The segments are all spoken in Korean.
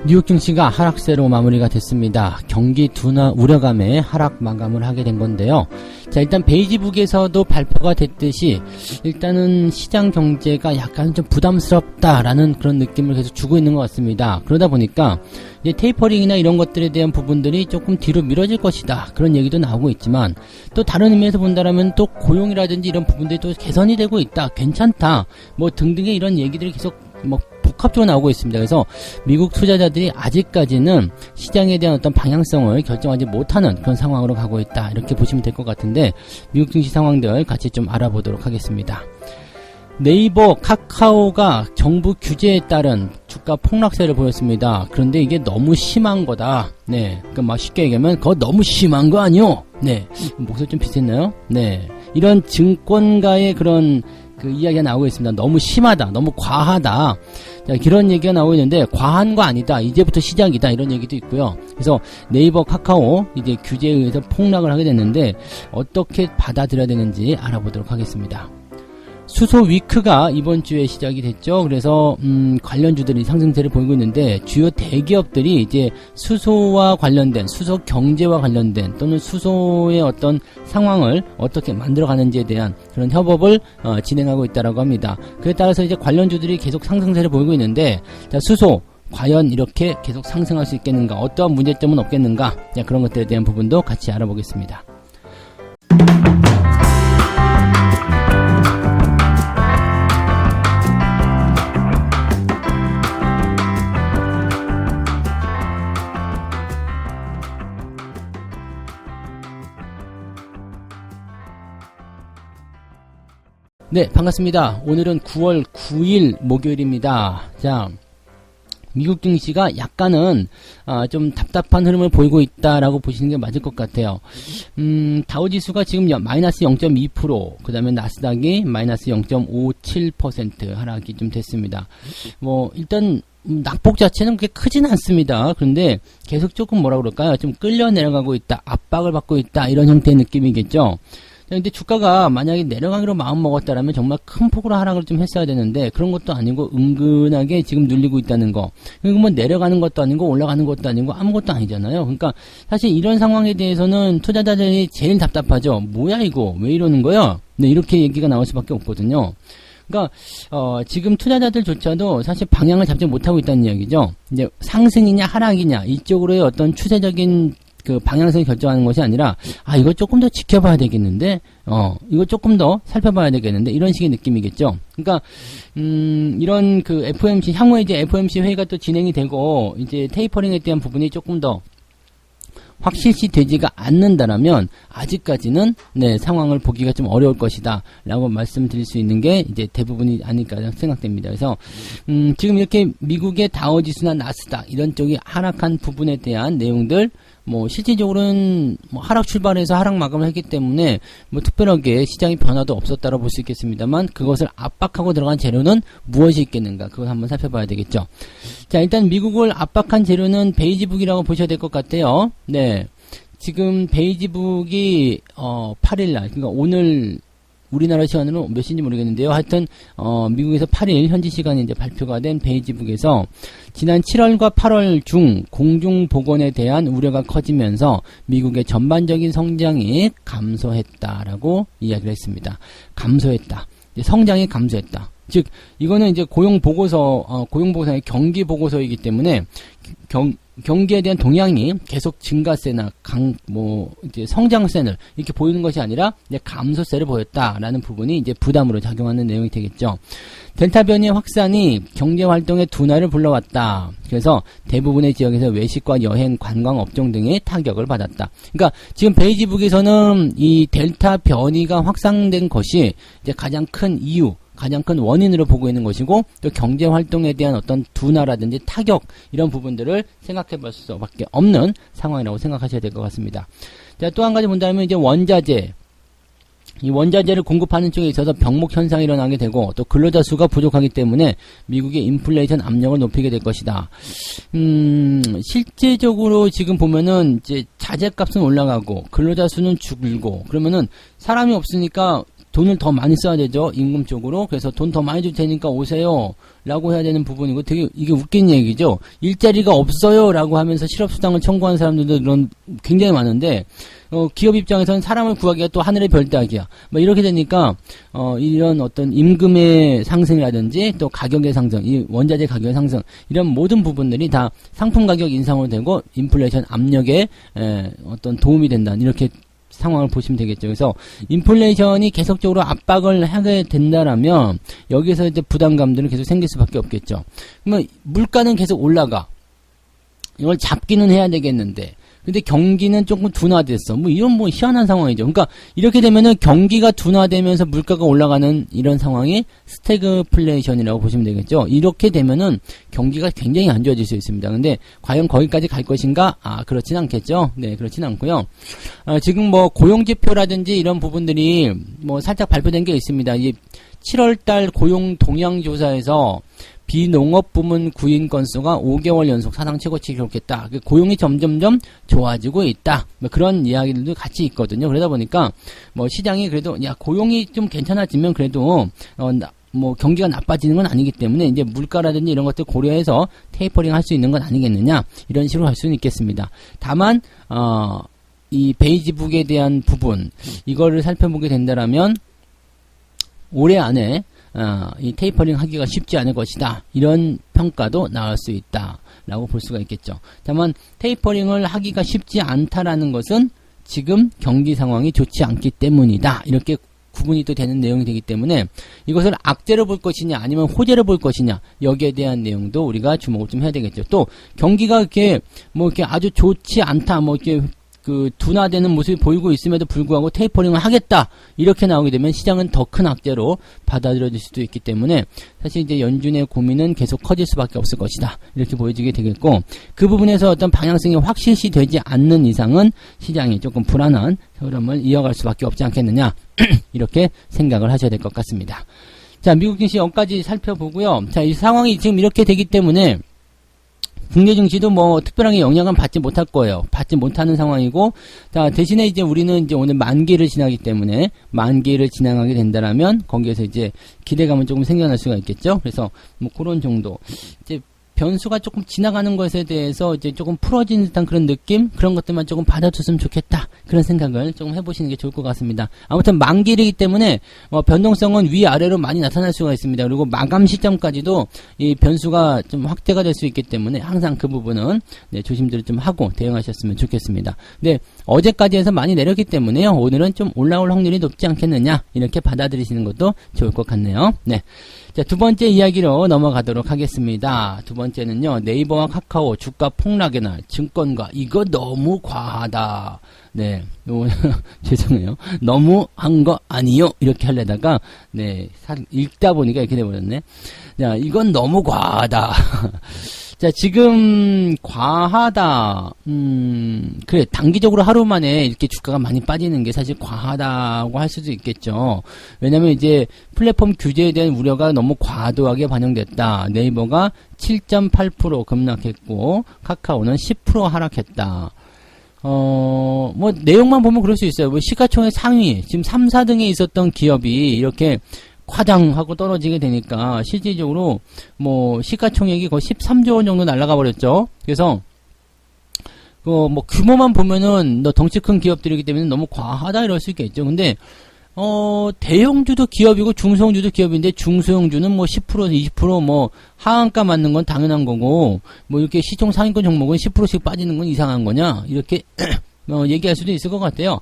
뉴욕 증시가 하락세로 마무리가 됐습니다. 경기 둔화 우려감에 하락 마감을 하게 된 건데요. 자, 일단 베이지북에서도 발표가 됐듯이 일단은 시장 경제가 약간 좀 부담스럽다라는 그런 느낌을 계속 주고 있는 것 같습니다. 그러다 보니까 이제 테이퍼링이나 이런 것들에 대한 부분들이 조금 뒤로 미뤄질 것이다, 그런 얘기도 나오고 있지만, 또 다른 의미에서 본다라면 또 고용이라든지 이런 부분들이 또 개선이 되고 있다, 괜찮다, 뭐 등등의 이런 얘기들이 계속 뭐 복합적으로 나오고 있습니다. 그래서 미국 투자자들이 아직까지는 시장에 대한 어떤 방향성을 결정하지 못하는 그런 상황으로 가고 있다, 이렇게 보시면 될 것 같은데, 미국 증시 상황들 같이 좀 알아보도록 하겠습니다. 네이버, 카카오가 정부 규제에 따른 주가 폭락세를 보였습니다. 그런데 이게 너무 심한 거다. 네, 그러니까 막 쉽게 얘기하면 그거 너무 심한 거 아니요? 네, 목소리 좀 비슷했나요? 네, 이런 증권가의 그런 그 이야기가 나오고 있습니다. 너무 심하다, 너무 과하다, 자, 그런 얘기가 나오고 있는데, 과한 거 아니다, 이제부터 시작이다, 이런 얘기도 있고요. 그래서 네이버, 카카오 이제 규제에 의해서 폭락을 하게 됐는데, 어떻게 받아들여야 되는지 알아보도록 하겠습니다. 수소 위크가 이번 주에 시작이 됐죠. 그래서 관련주들이 상승세를 보이고 있는데, 주요 대기업들이 이제 수소와 관련된, 수소 경제와 관련된, 또는 수소의 어떤 상황을 어떻게 만들어가는지에 대한 그런 협업을 진행하고 있다라고 합니다. 그에 따라서 이제 관련주들이 계속 상승세를 보이고 있는데, 자, 수소 과연 이렇게 계속 상승할 수 있겠는가, 어떠한 문제점은 없겠는가, 자, 그런 것들에 대한 부분도 같이 알아보겠습니다. 네, 반갑습니다. 오늘은 9월 9일 목요일입니다. 자, 미국 증시가 약간은 좀 답답한 흐름을 보이고 있다라고 보시는 게 맞을 것 같아요. 다우지수가 지금 마이너스 0.2%, 그 다음에 나스닥이 마이너스 0.57% 하락이 좀 됐습니다. 뭐 일단 낙폭 자체는 그렇게 크진 않습니다. 그런데 계속 조금 뭐라 그럴까요? 좀 끌려 내려가고 있다, 압박을 받고 있다, 이런 형태의 느낌이겠죠. 근데 주가가 만약에 내려가기로 마음 먹었다라면 정말 큰 폭으로 하락을 좀 했어야 되는데, 그런 것도 아니고 은근하게 지금 눌리고 있다는 거. 그리고 뭐 내려가는 것도 아니고 올라가는 것도 아니고 아무것도 아니잖아요. 그러니까 사실 이런 상황에 대해서는 투자자들이 제일 답답하죠. 뭐야 이거, 왜 이러는 거야? 네, 이렇게 얘기가 나올 수밖에 없거든요. 그러니까 지금 투자자들조차도 사실 방향을 잡지 못하고 있다는 이야기죠. 이제 상승이냐 하락이냐 이쪽으로의 어떤 추세적인 그 방향성을 결정하는 것이 아니라, 이거 조금 더 지켜봐야 되겠는데, 이거 조금 더 살펴봐야 되겠는데, 이런 식의 느낌이겠죠. 그러니까 이런 그 FOMC, 향후에 이제 FOMC 회의가 또 진행이 되고, 이제 테이퍼링에 대한 부분이 조금 더 확실시 되지가 않는다라면, 아직까지는 네, 상황을 보기가 좀 어려울 것이다 라고 말씀드릴 수 있는 게 이제 대부분이 아닐까 생각됩니다. 그래서 지금 이렇게 미국의 다우지수나 나스닥 이런 쪽이 하락한 부분에 대한 내용들, 뭐 실질적으로는 뭐 하락 출발해서 하락 마감을 했기 때문에 뭐 특별하게 시장의 변화도 없었다고 볼 수 있겠습니다만, 그것을 압박하고 들어간 재료는 무엇이 있겠는가, 그걸 한번 살펴봐야 되겠죠. 자, 일단 미국을 압박한 재료는 베이지북이라고 보셔야 될 것 같아요. 네, 지금 베이지북이 8일날, 그러니까 오늘 우리나라 시간으로 몇 시인지 모르겠는데요. 하여튼 미국에서 8일 현지 시간에 이제 발표가 된 베이지북에서 지난 7월과 8월 중 공중보건에 대한 우려가 커지면서 미국의 전반적인 성장이 감소했다라고 이야기를 했습니다. 감소했다. 성장이 감소했다. 즉 이거는 이제 고용보고서의 경기보고서이기 때문에 경기에 대한 동향이 계속 증가세나 이제 성장세를 이렇게 보이는 것이 아니라 이제 감소세를 보였다라는 부분이 이제 부담으로 작용하는 내용이 되겠죠. 델타 변이의 확산이 경제 활동의 둔화를 불러왔다. 그래서 대부분의 지역에서 외식과 여행, 관광 업종 등의 타격을 받았다. 그러니까 지금 베이지북에서는 이 델타 변이가 확산된 것이 이제 가장 큰 이유, 가장 큰 원인으로 보고 있는 것이고, 또 경제 활동에 대한 어떤 둔화라든지 타격, 이런 부분들을 생각해 볼 수밖에 없는 상황이라고 생각하셔야 될 것 같습니다. 자, 또 한 가지 본다면 이제 원자재. 이 원자재를 공급하는 쪽에 있어서 병목 현상이 일어나게 되고, 또 근로자 수가 부족하기 때문에 미국의 인플레이션 압력을 높이게 될 것이다. 실제적으로 지금 보면은 이제 자재값은 올라가고 근로자 수는 줄고, 그러면은 사람이 없으니까 돈을 더 많이 써야 되죠. 임금 쪽으로. 그래서 돈 더 많이 줄 테니까 오세요 라고 해야 되는 부분이고 되게 이게 웃긴 얘기죠. 일자리가 없어요 라고 하면서 실업수당을 청구하는 사람들도 이런 굉장히 많은데 기업 입장에서는 사람을 구하기가 또 하늘의 별 따기야. 뭐 이렇게 되니까 이런 어떤 임금의 상승이라든지 또 가격의 상승, 이 원자재 가격의 상승 이런 모든 부분들이 다 상품 가격 인상으로 되고 인플레이션 압력에 어떤 도움이 된다. 이렇게 상황을 보시면 되겠죠. 그래서 인플레이션이 계속적으로 압박을 하게 된다라면 여기서 이제 부담감들은 계속 생길 수밖에 없겠죠. 그러면 물가는 계속 올라가. 이걸 잡기는 해야 되겠는데 근데 경기는 조금 둔화됐어. 뭐 이런 뭐 희한한 상황이죠. 그러니까 이렇게 되면은 경기가 둔화되면서 물가가 올라가는 이런 상황이 스태그플레이션이라고 보시면 되겠죠. 이렇게 되면은 경기가 굉장히 안 좋아질 수 있습니다. 근데 과연 거기까지 갈 것인가? 그렇진 않겠죠. 네, 그렇진 않고요. 지금 뭐 고용지표라든지 이런 부분들이 뭐 살짝 발표된 게 있습니다. 이 7월달 고용 동향조사에서 비농업 부문 구인 건수가 5개월 연속 사상 최고치 기록했다. 고용이 점점점 좋아지고 있다. 뭐 그런 이야기들도 같이 있거든요. 그러다 보니까 뭐 시장이 그래도 고용이 좀 괜찮아지면 그래도 뭐 경기가 나빠지는 건 아니기 때문에 이제 물가라든지 이런 것들 고려해서 테이퍼링 할 수 있는 건 아니겠느냐 이런 식으로 할 수는 있겠습니다. 다만 이 베이지북에 대한 부분 이거를 살펴보게 된다라면 올해 안에 이 테이퍼링 하기가 쉽지 않을 것이다. 이런 평가도 나올 수 있다. 라고 볼 수가 있겠죠. 다만 테이퍼링을 하기가 쉽지 않다라는 것은 지금 경기 상황이 좋지 않기 때문이다. 이렇게 구분이 또 되는 내용이 되기 때문에 이것을 악재로 볼 것이냐 아니면 호재로 볼 것이냐 여기에 대한 내용도 우리가 주목을 좀 해야 되겠죠. 또 경기가 이렇게 뭐 이렇게 아주 좋지 않다. 뭐 이렇게 둔화되는 모습이 보이고 있음에도 불구하고 테이퍼링을 하겠다 이렇게 나오게 되면 시장은 더 큰 악재로 받아들여질 수도 있기 때문에 사실 이제 연준의 고민은 계속 커질 수밖에 없을 것이다 이렇게 보여지게 되겠고 그 부분에서 어떤 방향성이 확실시 되지 않는 이상은 시장이 조금 불안한 흐름을 이어갈 수밖에 없지 않겠느냐 이렇게 생각을 하셔야 될 것 같습니다. 자, 미국 증시 여기까지 살펴보고요. 자, 이 상황이 지금 이렇게 되기 때문에 국내 증시도 뭐 특별하게 영향은 받지 못할 거예요. 받지 못하는 상황이고, 자, 대신에 이제 우리는 이제 오늘 만기를 지나기 때문에 만기를 지나가게 된다라면 거기에서 이제 기대감은 조금 생겨날 수가 있겠죠. 그래서 뭐 그런 정도. 이제 변수가 조금 지나가는 것에 대해서 이제 조금 풀어진 듯한 그런 느낌? 그런 것들만 조금 받아줬으면 좋겠다. 그런 생각을 조금 해보시는 게 좋을 것 같습니다. 아무튼 만기이기 때문에 변동성은 위아래로 많이 나타날 수가 있습니다. 그리고 마감 시점까지도 이 변수가 좀 확대가 될 수 있기 때문에 항상 그 부분은 네, 조심들을 좀 하고 대응하셨으면 좋겠습니다. 네, 어제까지 해서 많이 내렸기 때문에요. 오늘은 좀 올라올 확률이 높지 않겠느냐 이렇게 받아들이시는 것도 좋을 것 같네요. 네. 자, 두 번째 이야기로 넘어가도록 하겠습니다. 두 번째는요, 네이버와 카카오 주가 폭락의 날, 증권가, 이거 너무 과하다. 네, 죄송해요. 너무 한 거 아니요? 이렇게 하려다가, 네, 읽다 보니까 이렇게 돼버렸네. 자, 이건 너무 과하다. 자, 지금 과하다. 그래, 단기적으로 하루 만에 이렇게 주가가 많이 빠지는 게 사실 과하다고 할 수도 있겠죠. 왜냐면 이제 플랫폼 규제에 대한 우려가 너무 과도하게 반영됐다. 네이버가 7.8% 급락했고 카카오는 10% 하락했다. 뭐 내용만 보면 그럴 수 있어요. 뭐 시가총액 상위, 지금 3, 4등에 있었던 기업이 이렇게 과당하고 떨어지게 되니까 실질적으로 뭐 시가총액이 거의 13조 원 정도 날아가 버렸죠. 그래서 뭐 규모만 보면은 덩치 큰 기업들이기 때문에 너무 과하다 이럴 수 있겠죠. 근데 대형주도 기업이고 중소형주도 기업인데 중소형주는 뭐 10% 20% 뭐 하한가 맞는 건 당연한 거고 뭐 이렇게 시총 상위권 종목은 10%씩 빠지는 건 이상한 거냐 이렇게 얘기할 수도 있을 것 같아요.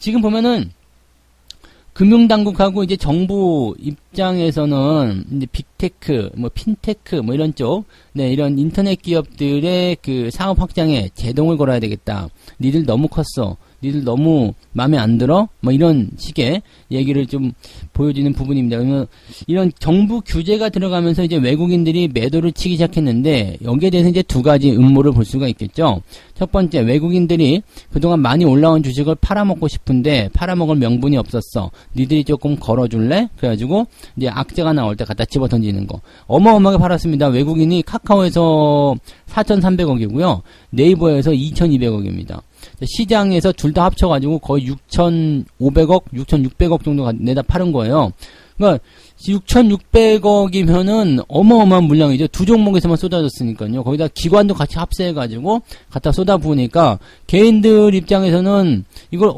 지금 보면은 금융당국하고 이제 정부 입장에서는 이제 빅테크, 뭐 핀테크, 뭐 이런 쪽, 네, 이런 인터넷 기업들의 그 사업 확장에 제동을 걸어야 되겠다. 니들 너무 컸어. 니들 너무 마음에 안 들어? 뭐 이런 식의 얘기를 좀 보여주는 부분입니다. 그러면 이런 정부 규제가 들어가면서 이제 외국인들이 매도를 치기 시작했는데 여기에 대해서 이제 두 가지 음모를 볼 수가 있겠죠. 첫 번째, 외국인들이 그동안 많이 올라온 주식을 팔아먹고 싶은데 팔아먹을 명분이 없었어. 니들이 조금 걸어줄래? 그래가지고 이제 악재가 나올 때 갖다 집어 던지는 거. 어마어마하게 팔았습니다. 외국인이 카카오에서 4,300억이고요. 네이버에서 2,200억입니다. 시장에서 둘 다 합쳐가지고 거의 6,500억, 6,600억 정도 내다 파는 거예요. 그러니까 6,600억이면은 어마어마한 물량이죠. 두 종목에서만 쏟아졌으니까요. 거기다 기관도 같이 합세해가지고 갖다 쏟아부으니까 개인들 입장에서는 이걸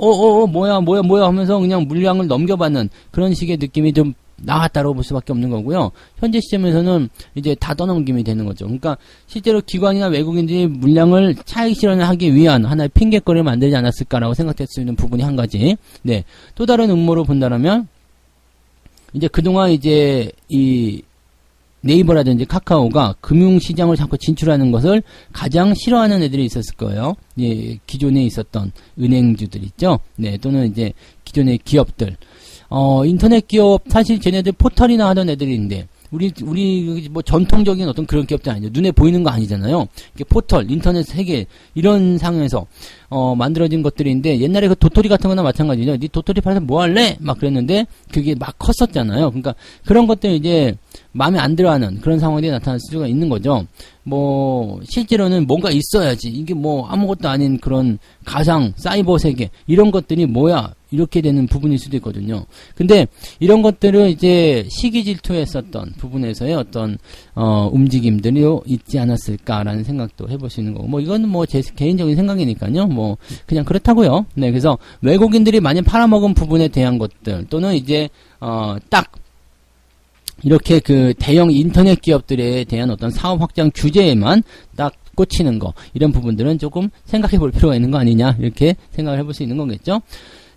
뭐야 하면서 그냥 물량을 넘겨받는 그런 식의 느낌이 좀 나왔다고 볼 수밖에 없는 거고요. 현재 시점에서는 이제 다 떠넘김이 되는 거죠. 그러니까 실제로 기관이나 외국인들이 물량을 차익 실현을 하기 위한 하나의 핑계거리를 만들지 않았을까라고 생각될 수 있는 부분이 한 가지. 네. 또 다른 음모로 본다면 이제 그동안 이제 이 네이버라든지 카카오가 금융시장을 자꾸 진출하는 것을 가장 싫어하는 애들이 있었을 거예요. 예, 기존에 있었던 은행주들 있죠. 네, 또는 이제 기존의 기업들. 인터넷 기업, 사실 쟤네들 포털이나 하던 애들인데, 우리 뭐 전통적인 어떤 그런 기업들 아니죠. 눈에 보이는 거 아니잖아요. 이게 포털, 인터넷 세계, 이런 상황에서, 만들어진 것들인데, 옛날에 그 도토리 같은 거나 마찬가지죠. 니 도토리 팔아서 뭐 할래? 막 그랬는데, 그게 막 컸었잖아요. 그러니까 그런 것들 이제, 마음에 안 들어하는 그런 상황이 나타날 수가 있는 거죠. 뭐 실제로는 뭔가 있어야지. 이게 뭐 아무것도 아닌 그런 가상 사이버 세계 이런 것들이 뭐야 이렇게 되는 부분일 수도 있거든요. 근데 이런 것들을 이제 시기 질투했었던 부분에서의 어떤 움직임들이 있지 않았을까라는 생각도 해볼 수 있는 거고, 뭐 이거는 뭐 제 개인적인 생각이니까요. 뭐 그냥 그렇다고요. 네, 그래서 외국인들이 많이 팔아먹은 부분에 대한 것들 또는 이제 딱 이렇게 그 대형 인터넷 기업들에 대한 어떤 사업 확장 규제에만 딱 꽂히는 거, 이런 부분들은 조금 생각해 볼 필요가 있는 거 아니냐, 이렇게 생각을 해볼 수 있는 거겠죠.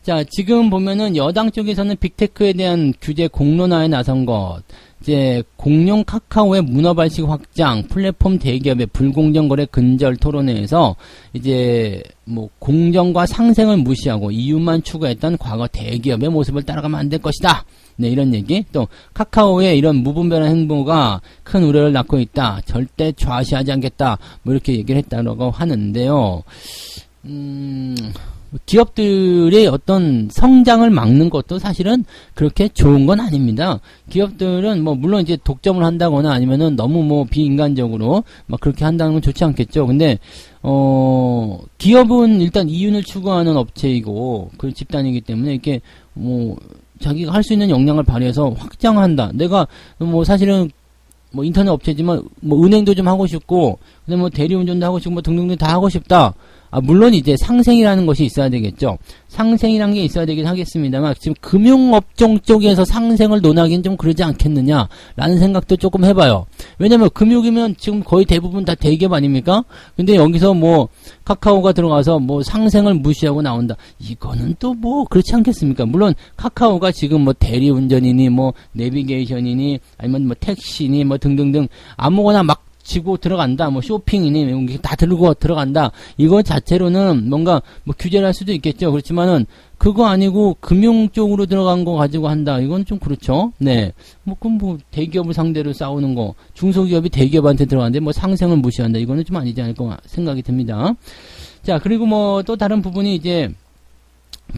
자, 지금 보면은 여당 쪽에서는 빅테크에 대한 규제 공론화에 나선 것, 이제 공룡 카카오의 문어 발식 확장, 플랫폼 대기업의 불공정 거래 근절 토론회에서 이제 뭐 공정과 상생을 무시하고 이윤만 추구했던 과거 대기업의 모습을 따라가면 안 될 것이다. 네, 이런 얘기. 또 카카오의 이런 무분별한 행보가 큰 우려를 낳고 있다. 절대 좌시하지 않겠다. 뭐 이렇게 얘기를 했다고 하는데요. 기업들의 어떤 성장을 막는 것도 사실은 그렇게 좋은 건 아닙니다. 기업들은 뭐 물론 이제 독점을 한다거나 아니면은 너무 뭐 비인간적으로 막 그렇게 한다는 건 좋지 않겠죠. 근데 기업은 일단 이윤을 추구하는 업체이고 그 집단이기 때문에 이렇게 뭐 자기가 할 수 있는 역량을 발휘해서 확장한다. 내가 뭐 사실은 뭐 인터넷 업체지만 뭐 은행도 좀 하고 싶고, 근데 뭐 대리운전도 하고 싶고 뭐 등등등 다 하고 싶다. 물론 이제 상생이라는 것이 있어야 되겠죠. 상생이라는 게 있어야 되긴 하겠습니다만, 지금 금융업종 쪽에서 상생을 논하기는 좀 그러지 않겠느냐라는 생각도 조금 해봐요. 왜냐면 금융이면 지금 거의 대부분 다 대기업 아닙니까? 근데 여기서 뭐 카카오가 들어가서 뭐 상생을 무시하고 나온다. 이거는 또 뭐 그렇지 않겠습니까? 물론 카카오가 지금 뭐 대리운전이니 뭐 내비게이션이니 아니면 뭐 택시니 뭐 등등등 아무거나 막 지고 들어간다, 뭐 쇼핑이니 다 들고 들어간다. 이거 자체로는 뭔가 뭐 규제를 할 수도 있겠죠. 그렇지만은 그거 아니고 금융 쪽으로 들어간 거 가지고 한다. 이건 좀 그렇죠. 네, 뭐 그럼 뭐 대기업을 상대로 싸우는 거, 중소기업이 대기업한테 들어가는데 뭐 상생을 무시한다. 이거는 좀 아니지 않을까 생각이 듭니다. 자, 그리고 뭐 또 다른 부분이 이제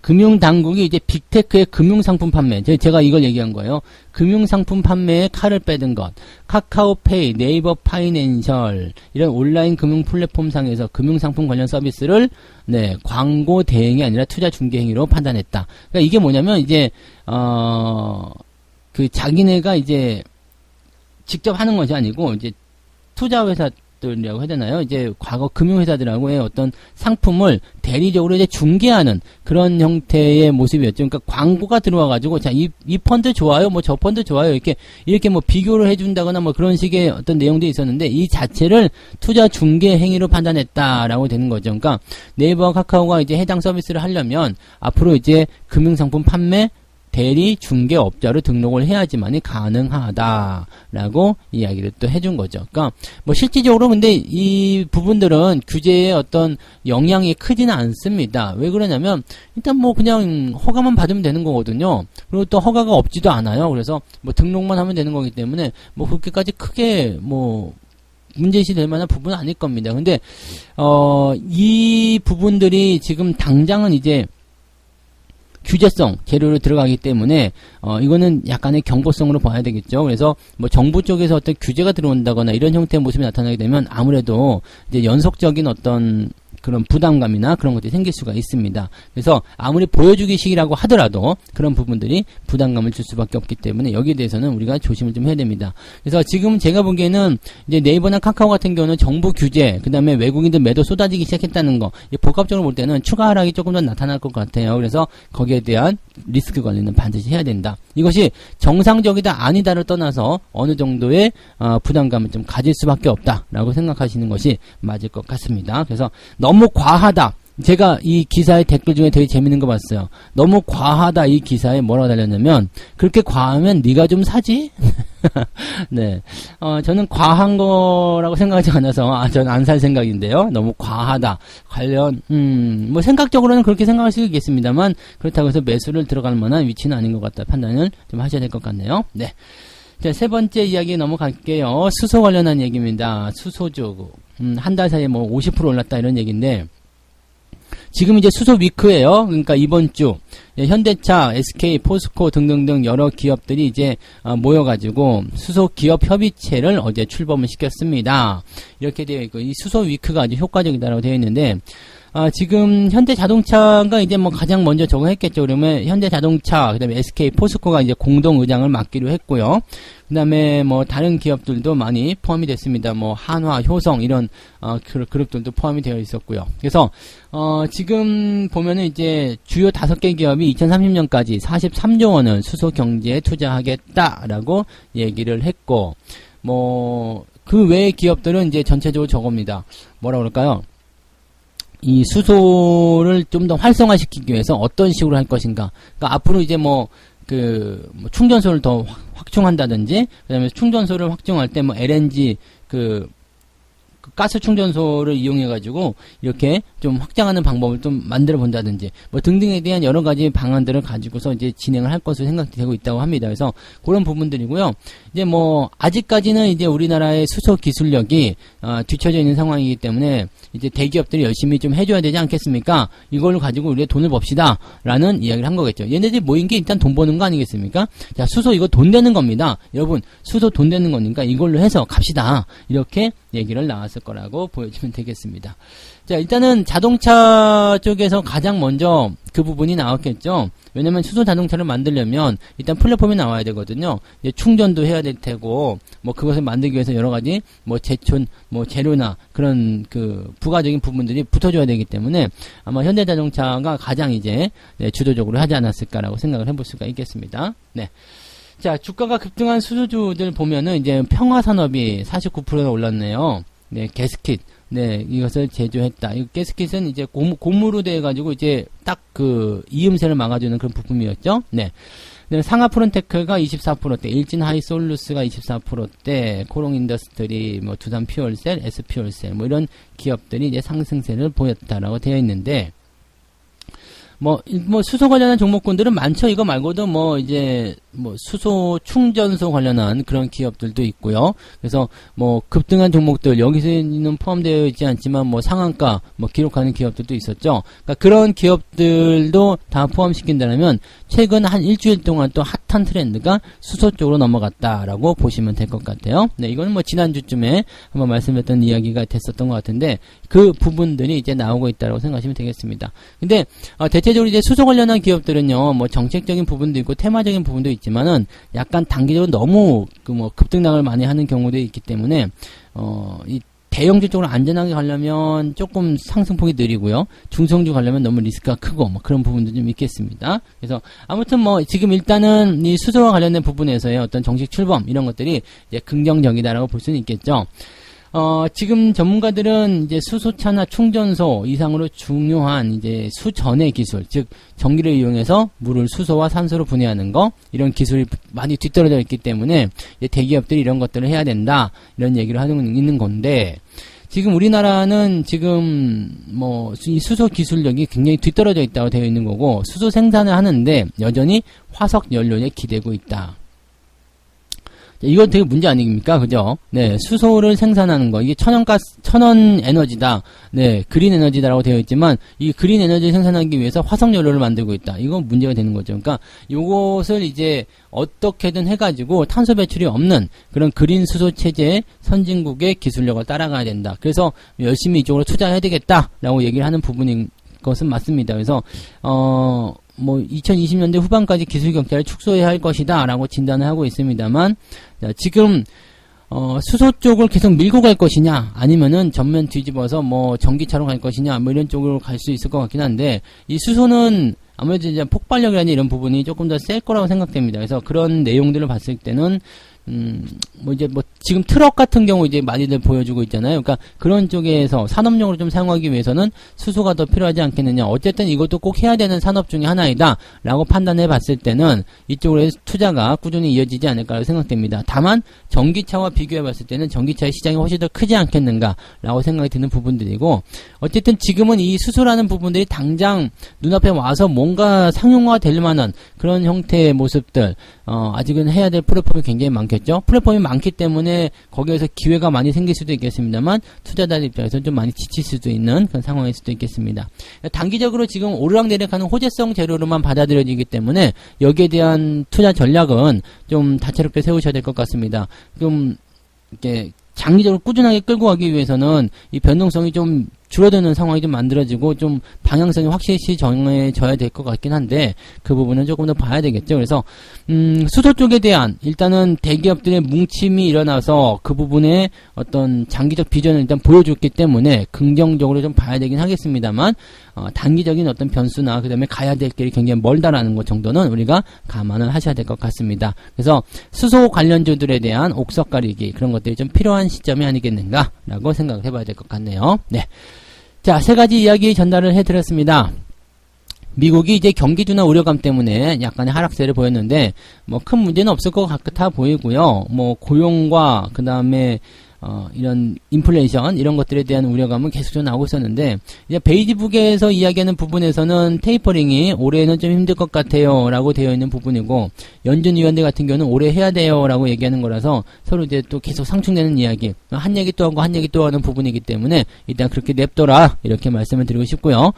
금융당국이 이제 빅테크의 금융상품 판매, 제가 이걸 얘기한 거예요. 금융상품 판매에 칼을 빼든 것, 카카오페이, 네이버 파이낸셜 이런 온라인 금융 플랫폼 상에서 금융상품 관련 서비스를 네, 광고 대행이 아니라 투자 중개 행위로 판단했다. 그러니까 이게 뭐냐면 이제 그 자기네가 이제 직접 하는 것이 아니고 이제 투자회사 이라고 해야 되나요? 이제 과거 금융회사들하고의 어떤 상품을 대리적으로 이제 중개하는 그런 형태의 모습이었죠. 그러니까 광고가 들어와가지고 자, 이 펀드 좋아요, 뭐 저 펀드 좋아요, 이렇게 뭐 비교를 해준다거나 뭐 그런 식의 어떤 내용들이 있었는데 이 자체를 투자 중개 행위로 판단했다라고 되는 거죠. 그러니까 네이버와 카카오가 이제 해당 서비스를 하려면 앞으로 이제 금융상품 판매 대리 중개업자로 등록을 해야지만이 가능하다라고 이야기를 또 해준 거죠. 그러니까 뭐 실질적으로 근데 이 부분들은 규제의 어떤 영향이 크지는 않습니다. 왜 그러냐면 일단 뭐 그냥 허가만 받으면 되는 거거든요. 그리고 또 허가가 없지도 않아요. 그래서 뭐 등록만 하면 되는 거기 때문에 뭐 그렇게까지 크게 뭐 문제시 될 만한 부분은 아닐 겁니다. 근데 이 부분들이 지금 당장은 이제 규제성 재료로 들어가기 때문에 이거는 약간의 경고성으로 봐야 되겠죠. 그래서 뭐 정부 쪽에서 어떤 규제가 들어온다거나 이런 형태의 모습이 나타나게 되면 아무래도 이제 연속적인 어떤 그런 부담감이나 그런 것들이 생길 수가 있습니다. 그래서 아무리 보여주기식이라고 하더라도 그런 부분들이 부담감을 줄 수밖에 없기 때문에 여기에 대해서는 우리가 조심을 좀 해야 됩니다. 그래서 지금 제가 보기에는 이제 네이버나 카카오 같은 경우는 정부 규제, 그 다음에 외국인들 매도 쏟아지기 시작했다는 거, 복합적으로 볼 때는 추가 하락이 조금 더 나타날 것 같아요. 그래서 거기에 대한 리스크 관리는 반드시 해야 된다. 이것이 정상적이다 아니다를 떠나서 어느 정도의 부담감을 좀 가질 수밖에 없다라고 생각하시는 것이 맞을 것 같습니다. 그래서 너무 과하다. 제가 이 기사의 댓글 중에 되게 재밌는 거 봤어요. 너무 과하다 이 기사에 뭐라고 달렸냐면 그렇게 과하면 네가 좀 사지? 네, 저는 과한 거라고 생각하지 않아서 저는 안 살 생각인데요. 너무 과하다 관련 뭐 생각적으로는 그렇게 생각할 수 있겠습니다만 그렇다고 해서 매수를 들어갈 만한 위치는 아닌 것 같다 판단을 좀 하셔야 될 것 같네요. 네. 자, 세 번째 이야기 넘어갈게요. 수소 관련한 얘기입니다. 수소주 한 달 사이에 뭐 50% 올랐다 이런 얘기인데 지금 이제 수소 위크예요. 그러니까 이번 주 현대차, SK, 포스코 등등등 여러 기업들이 이제 모여가지고 수소 기업 협의체를 어제 출범을 시켰습니다. 이렇게 되어 있고 이 수소 위크가 아주 효과적이다라고 되어 있는데 지금 현대자동차가 이제 뭐 가장 먼저 저거 했겠죠. 그러면 현대자동차, 그 다음에 SK, 포스코가 이제 공동 의장을 맡기로 했고요. 그 다음에 뭐 다른 기업들도 많이 포함이 됐습니다. 뭐 한화, 효성 이런 그룹들도 포함이 되어 있었고요. 그래서 지금 보면은 이제 주요 5개 기업이 2030년까지 43조 원을 수소 경제에 투자하겠다라고 얘기를 했고 뭐 그 외의 기업들은 이제 전체적으로 저겁니다. 뭐라 그럴까요? 이 수소를 좀 더 활성화시키기 위해서 어떤 식으로 할 것인가. 그러니까 앞으로 이제 뭐 충전소를 더 확충한다든지, 그 다음에 충전소를 확충할 때 뭐 LNG, 가스 충전소를 이용해가지고 이렇게 좀 확장하는 방법을 좀 만들어 본다든지 뭐 등등에 대한 여러 가지 방안들을 가지고서 이제 진행을 할 것으로 생각되고 있다고 합니다. 그래서 그런 부분들이고요. 이제 뭐 아직까지는 이제 우리나라의 수소 기술력이 뒤처져 있는 상황이기 때문에 이제 대기업들이 열심히 좀 해줘야 되지 않겠습니까? 이걸로 가지고 우리가 돈을 법시다라는 이야기를 한 거겠죠. 얘네들이 모인 게 일단 돈 버는 거 아니겠습니까? 자, 수소 이거 돈 되는 겁니다. 여러분, 수소 돈 되는 거니까 이걸로 해서 갑시다. 이렇게 얘기를 나왔을 거라고 보여주면 되겠습니다. 자, 일단은 자동차 쪽에서 가장 먼저 그 부분이 나왔겠죠. 왜냐면 수소 자동차를 만들려면 일단 플랫폼이 나와야 되거든요. 이제 충전도 해야 될 테고, 뭐 그것을 만들기 위해서 여러 가지 뭐 재료나 그런 부가적인 부분들이 붙어줘야 되기 때문에 아마 현대자동차가 가장 이제 주도적으로 하지 않았을까라고 생각을 해볼 수가 있겠습니다. 네. 자, 주가가 급등한 수소주들 보면은 이제 평화산업이 49%가 올랐네요. 네, 게스킷. 네, 이것을 제조했다. 이 게스킷은 이제 고무로 돼가지고 이제 딱 이음새를 막아주는 그런 부품이었죠. 네. 상하프론테크가 24%대, 일진하이솔루스가 24%대, 코롱인더스트리, 뭐 두산퓨얼셀, S퓨얼셀, 뭐 이런 기업들이 이제 상승세를 보였다라고 되어 있는데, 뭐 수소 관련한 종목군들은 많죠. 이거 말고도 수소 충전소 관련한 그런 기업들도 있고요. 그래서 뭐 급등한 종목들 여기서는 포함되어 있지 않지만 뭐 상한가 기록하는 기업들도 있었죠. 그러니까 그런 기업들도 다 포함시킨다면 최근 한 일주일 동안 또 핫한 트렌드가 수소 쪽으로 넘어갔다라고 보시면 될 것 같아요. 네, 이거는 뭐 지난주쯤에 한번 말씀드렸던 이야기가 됐었던 것 같은데 그 부분들이 이제 나오고 있다고 생각하시면 되겠습니다. 근데 대체적으로 이제 수소 관련한 기업들은요, 뭐 정책적인 부분도 있고 테마적인 부분도 있지만은 약간 단기적으로 너무 급등락을 많이 하는 경우도 있기 때문에 이 대형주 쪽으로 안전하게 가려면 조금 상승폭이 느리고요. 중성주 가려면 너무 리스크가 크고 그런 부분도 좀 있겠습니다. 그래서 아무튼 지금 일단은 이 수소와 관련된 부분에서의 어떤 정식 출범 이런 것들이 이제 긍정적이다라고 볼 수는 있겠죠. 지금 전문가들은 이제 수소차나 충전소 이상으로 중요한 이제 수전의 기술, 즉 전기를 이용해서 물을 수소와 산소로 분해하는 거 이런 기술이 많이 뒤떨어져 있기 때문에 이제 대기업들이 이런 것들을 해야 된다 이런 얘기를 하고 있는 건데 지금 우리나라는 지금 이 수소 기술력이 굉장히 뒤떨어져 있다고 되어 있는 거고 수소 생산을 하는데 여전히 화석 연료에 기대고 있다. 이건 되게 문제 아닙니까? 그죠? 네, 수소를 생산하는 거. 이게 천연 에너지다. 네, 그린 에너지다라고 되어 있지만, 이 그린 에너지를 생산하기 위해서 화석연료를 만들고 있다. 이건 문제가 되는 거죠. 그러니까, 요것을 이제 어떻게든 해가지고 탄소 배출이 없는 그런 그린 수소 체제 선진국의 기술력을 따라가야 된다. 그래서 열심히 이쪽으로 투자해야 되겠다라고 얘기를 하는 부분인 것은 맞습니다. 그래서, 2020년대 후반까지 기술 격차를 축소해야 할 것이다 라고 진단을 하고 있습니다만, 자, 지금 수소 쪽을 계속 밀고 갈 것이냐 아니면은 전면 뒤집어서 전기차로 갈 것이냐 이런 쪽으로 갈 수 있을 것 같긴 한데, 이 수소는 아무래도 이제 폭발력이라는 이런 부분이 조금 더 셀 거라고 생각됩니다. 그래서 그런 내용들을 봤을 때는 지금 트럭 같은 경우 이제 많이들 보여주고 있잖아요. 그러니까 그런 쪽에서 산업용으로 좀 사용하기 위해서는 수소가 더 필요하지 않겠느냐. 어쨌든 이것도 꼭 해야 되는 산업 중에 하나이다 라고 판단해 봤을 때는 이쪽으로 투자가 꾸준히 이어지지 않을까 생각됩니다. 다만 전기차와 비교해 봤을 때는 전기차의 시장이 훨씬 더 크지 않겠는가 라고 생각이 드는 부분들이고, 어쨌든 지금은 이 수소라는 부분들이 당장 눈앞에 와서 뭔가 상용화 될 만한 그런 형태의 모습들, 아직은 해야 될 플랫폼이 굉장히 많겠죠. 플랫폼이 많기 때문에 거기에서 기회가 많이 생길 수도 있겠습니다만, 투자자들 입장에서 좀 많이 지칠 수도 있는 그런 상황일 수도 있겠습니다. 단기적으로 지금 오르락내리락하는 호재성 재료로만 받아들여지기 때문에 여기에 대한 투자 전략은 좀 다채롭게 세우셔야 될 것 같습니다. 좀 이렇게 장기적으로 꾸준하게 끌고 가기 위해서는 이 변동성이 좀 줄어드는 상황이 좀 만들어지고 좀 방향성이 확실히 정해져야 될 것 같긴 한데, 그 부분은 조금 더 봐야 되겠죠. 그래서 수소 쪽에 대한 일단은 대기업들의 뭉침이 일어나서 그 부분에 어떤 장기적 비전을 일단 보여줬기 때문에 긍정적으로 좀 봐야 되긴 하겠습니다만, 단기적인 어떤 변수나 그 다음에 가야 될 길이 굉장히 멀다라는 것 정도는 우리가 감안을 하셔야 될 것 같습니다. 그래서 수소 관련주들에 대한 옥석 가리기, 그런 것들이 좀 필요한 시점이 아니겠는가라고 생각을 해봐야 될 것 같네요. 네. 자, 세 가지 이야기 전달을 해드렸습니다. 미국이 이제 경기주나 우려감 때문에 약간의 하락세를 보였는데, 큰 문제는 없을 것 같아 보이고요. 고용과, 그 다음에, 이런 인플레이션, 이런 것들에 대한 우려감은 계속 나오고 있었는데, 이제 베이지북에서 이야기하는 부분에서는 테이퍼링이 올해는 좀 힘들 것 같아요 라고 되어 있는 부분이고, 연준 위원들 같은 경우는 올해 해야 돼요 라고 얘기하는 거라서 서로 이제 또 계속 상충되는 이야기, 한 얘기 또 하고 한 얘기 또 하는 부분이기 때문에 일단 그렇게 냅둬라 이렇게 말씀을 드리고 싶고요.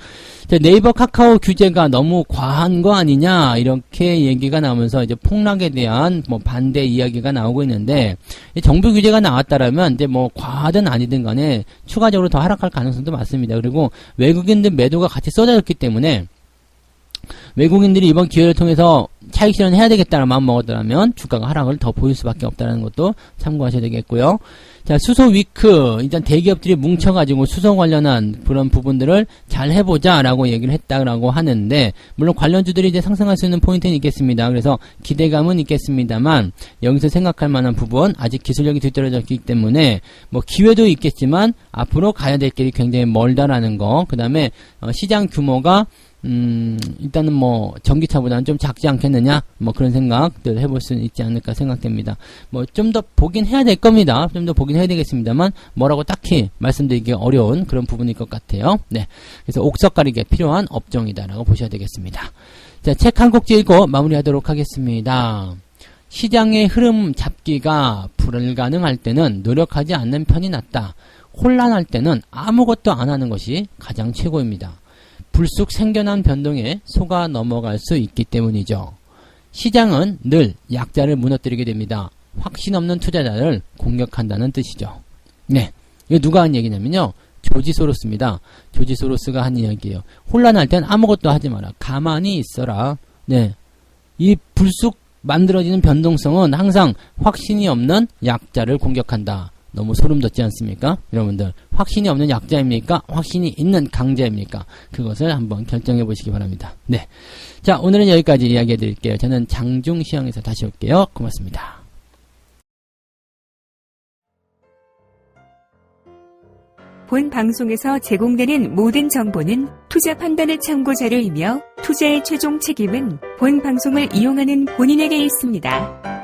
자, 네이버 카카오 규제가 너무 과한 거 아니냐 이렇게 얘기가 나오면서 이제 폭락에 대한 반대 이야기가 나오고 있는데, 정부 규제가 나왔다라면 이제 과하든 아니든 간에 추가적으로 더 하락할 가능성도 많습니다. 그리고 외국인들 매도가 같이 쏟아졌기 때문에 외국인들이 이번 기회를 통해서 차익 실현해야 되겠다는 마음 먹었더라면 주가가 하락을 더 보일 수밖에 없다는 것도 참고하셔야 되겠고요. 자, 수소 위크, 일단 대기업들이 뭉쳐가지고 수소 관련한 그런 부분들을 잘 해보자라고 얘기를 했다라고 하는데, 물론 관련주들이 이제 상승할 수 있는 포인트는 있겠습니다. 그래서 기대감은 있겠습니다만, 여기서 생각할 만한 부분, 아직 기술력이 뒤떨어졌기 때문에, 기회도 있겠지만, 앞으로 가야 될 길이 굉장히 멀다라는 거, 그 다음에, 시장 규모가 일단은 전기차보다는 좀 작지 않겠느냐, 그런 생각들 해볼 수 있지 않을까 생각됩니다. 좀 더 보긴 해야 될 겁니다. 좀 더 보긴 해야 되겠습니다만, 뭐라고 딱히 말씀드리기 어려운 그런 부분일 것 같아요. 네. 그래서 옥석 가리기에 필요한 업종이다라고 보셔야 되겠습니다. 자, 책 한 곡 읽고 마무리하도록 하겠습니다. 시장의 흐름 잡기가 불가능할 때는 노력하지 않는 편이 낫다. 혼란할 때는 아무것도 안 하는 것이 가장 최고입니다. 불쑥 생겨난 변동에 속아 넘어갈 수 있기 때문이죠. 시장은 늘 약자를 무너뜨리게 됩니다. 확신 없는 투자자를 공격한다는 뜻이죠. 네, 이거 누가 한 얘기냐면요, 조지 소로스입니다. 조지 소로스가 한 이야기예요. 혼란할 땐 아무것도 하지 마라. 가만히 있어라. 네, 이 불쑥 만들어지는 변동성은 항상 확신이 없는 약자를 공격한다. 너무 소름 돋지 않습니까? 여러분들, 확신이 없는 약자입니까? 확신이 있는 강자입니까? 그것을 한번 결정해 보시기 바랍니다. 네. 자, 오늘은 여기까지 이야기해 드릴게요. 저는 장중시황에서 다시 올게요. 고맙습니다. 본 방송에서 제공되는 모든 정보는 투자 판단의 참고 자료이며 투자의 최종 책임은 본 방송을 이용하는 본인에게 있습니다.